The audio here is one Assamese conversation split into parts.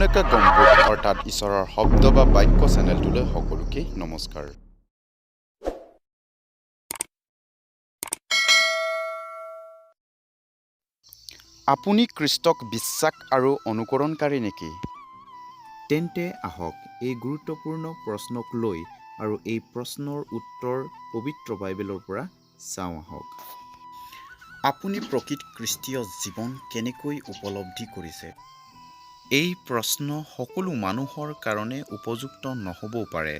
runekegombug অৰ্থাৎ ঈশ্বৰৰ শব্দ বা বাক্য চেনেলটোলৈ সকলোকে নমস্কাৰ। আপুনি খ্ৰীষ্টক বিশ্বাস আৰু অনুকৰণকাৰী নেকি? তেন্তে আহক এই গুৰুত্বপূৰ্ণ প্ৰশ্নক লৈ আৰু এই প্ৰশ্নৰ উত্তৰ পবিত্ৰ বাইবেলৰ পৰা চাওঁ আহক। আপুনি প্ৰকৃত খ্ৰীষ্টীয় জীৱন কেনেকৈ উপলব্ধি কৰিছে? এই প্ৰশ্ন সকলো মানুহৰ কাৰণে উপযুক্ত নহ'বও পাৰে।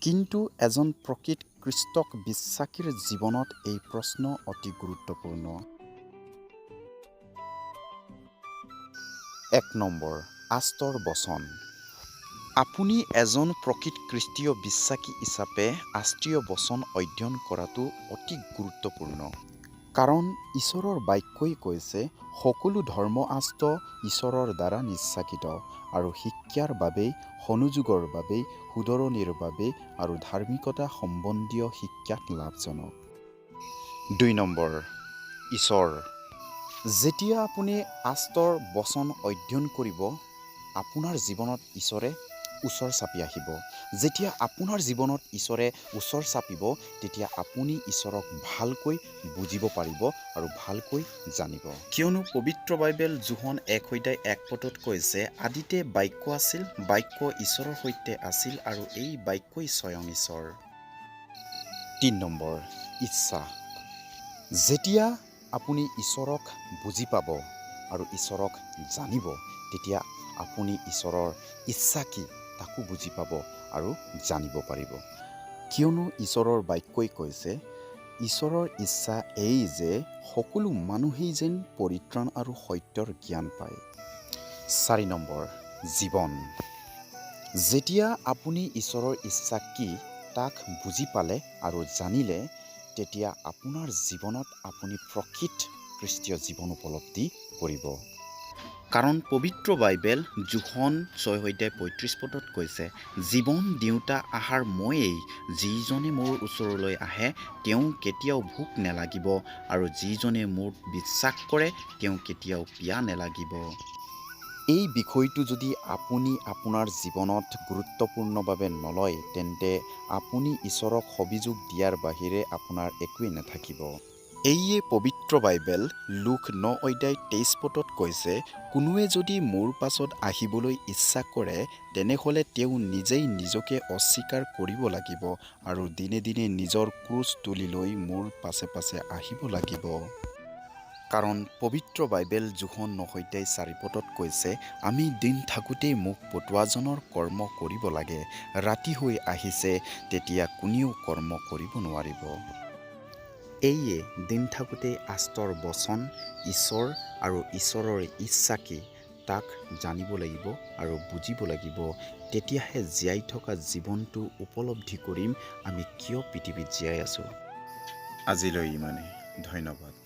কিন্তু এজন প্ৰকৃত খ্ৰীষ্টক বিশ্বাসীৰ জীৱনত এই প্ৰশ্ন অতি গুৰুত্বপূৰ্ণ। 1 নম্বৰ, আস্তৰ বচন। আপুনি এজন প্ৰকৃত খ্ৰীষ্টীয় বিশ্বাসী হিচাপে আস্তীয় বচন অধ্যয়ন কৰাটো অতি গুৰুত্বপূৰ্ণ। কাৰণ ঈশ্বৰৰ বাক্যই কৈছে সকলো ধৰ্মশাস্ত্ৰ ঈশ্বৰৰ দ্বাৰা নিশ্চাসিত আৰু শিক্ষাৰ বাবে, অনুযোগৰ বাবে, শুধৰণিৰ বাবে আৰু ধাৰ্মিকতা সম্বন্ধীয় শিক্ষাত লাভজনক। 2 নম্বৰ, ঈশ্বৰ। যেতিয়া আপুনি আস্তৰ বচন অধ্যয়ন কৰিব, আপোনাৰ জীৱনত ঈশ্বৰে ওচৰ চাপি আহিব। যেতিয়া আপোনাৰ জীৱনত ঈশ্বৰে ওচৰ চাপিব, তেতিয়া আপুনি ঈশ্বৰক ভালকৈ বুজিব পাৰিব আৰু ভালকৈ জানিব। কিয়নো পবিত্ৰ বাইবেল যোহন 1:1 কৈছে, আদিতে বাক্য আছিল, বাক্য ঈশ্বৰৰ সৈতে আছিল আৰু এই বাক্যই স্বয়ং ঈশ্বৰ। 3 নম্বৰ, ইচ্ছা। যেতিয়া আপুনি ঈশ্বৰক বুজি পাব আৰু ঈশ্বৰক জানিব, তেতিয়া আপুনি ঈশ্বৰৰ ইচ্ছা কি তাকো বুজি পাব আৰু জানিব পাৰিব। কিয়নো ঈশ্বৰৰ বাক্যই কৈছে, ঈশ্বৰৰ ইচ্ছা এই যে সকলো মানুহেই যেন পৰিত্ৰাণ আৰু সত্যৰ জ্ঞান পায়। 4 নম্বৰ, জীৱন। যেতিয়া আপুনি ঈশ্বৰৰ ইচ্ছা কি তাক বুজি পালে আৰু জানিলে, তেতিয়া আপোনাৰ জীৱনত আপুনি প্ৰকৃত খ্ৰীষ্টীয় জীৱন উপলব্ধি কৰিব। কাৰণ পবিত্ৰ বাইবেল যোহন 6:35 কৈছে, জীৱন দিওঁতা আহাৰ ময়েই, যিজনে মোৰ ওচৰলৈ আহে তেওঁ কেতিয়াও ভোক নেলাগিব আৰু যিজনে মোক বিশ্বাস কৰে তেওঁ কেতিয়াও পিয়া নেলাগিব। এই বিষয়টো যদি আপুনি আপোনাৰ জীৱনত গুৰুত্বপূৰ্ণভাৱে নলয়, তেন্তে আপুনি ঈশ্বৰক অভিযোগ দিয়াৰ বাহিৰে আপোনাৰ একোৱেই নাথাকিব। এইয়ে পবিত্ৰ বাইবেল লুক 9:23 কৈছে, কোনোৱে যদি মোৰ পাছত আহিবলৈ ইচ্ছা কৰে, তেনেহ'লে তেওঁ নিজেই নিজকে অস্বীকাৰ কৰিব লাগিব আৰু দিনে দিনে নিজৰ ক্ৰুচ তুলি লৈ মোৰ পাছে পাছে আহিব লাগিব। কাৰণ পবিত্ৰ বাইবেল যোহন 9:4 কৈছে, আমি দিন থাকোঁতেই মোক পঠোৱাজনৰ কৰ্ম কৰিব লাগে। ৰাতি হৈ আহিছে, তেতিয়া কোনেও কৰ্ম কৰিব নোৱাৰিব। এইয়ে দিন থাকোঁতেই আস্তৰ বচন, ঈশ্বৰ আৰু ঈশ্বৰৰ ইচ্ছা কি তাক জানিব লাগিব আৰু বুজিব লাগিব। তেতিয়াহে জীয়াই থকা জীৱনটো উপলব্ধি কৰিম আমি কিয় পৃথিৱীত জীয়াই আছোঁ। আজিলৈ ইমানেই। ধন্যবাদ।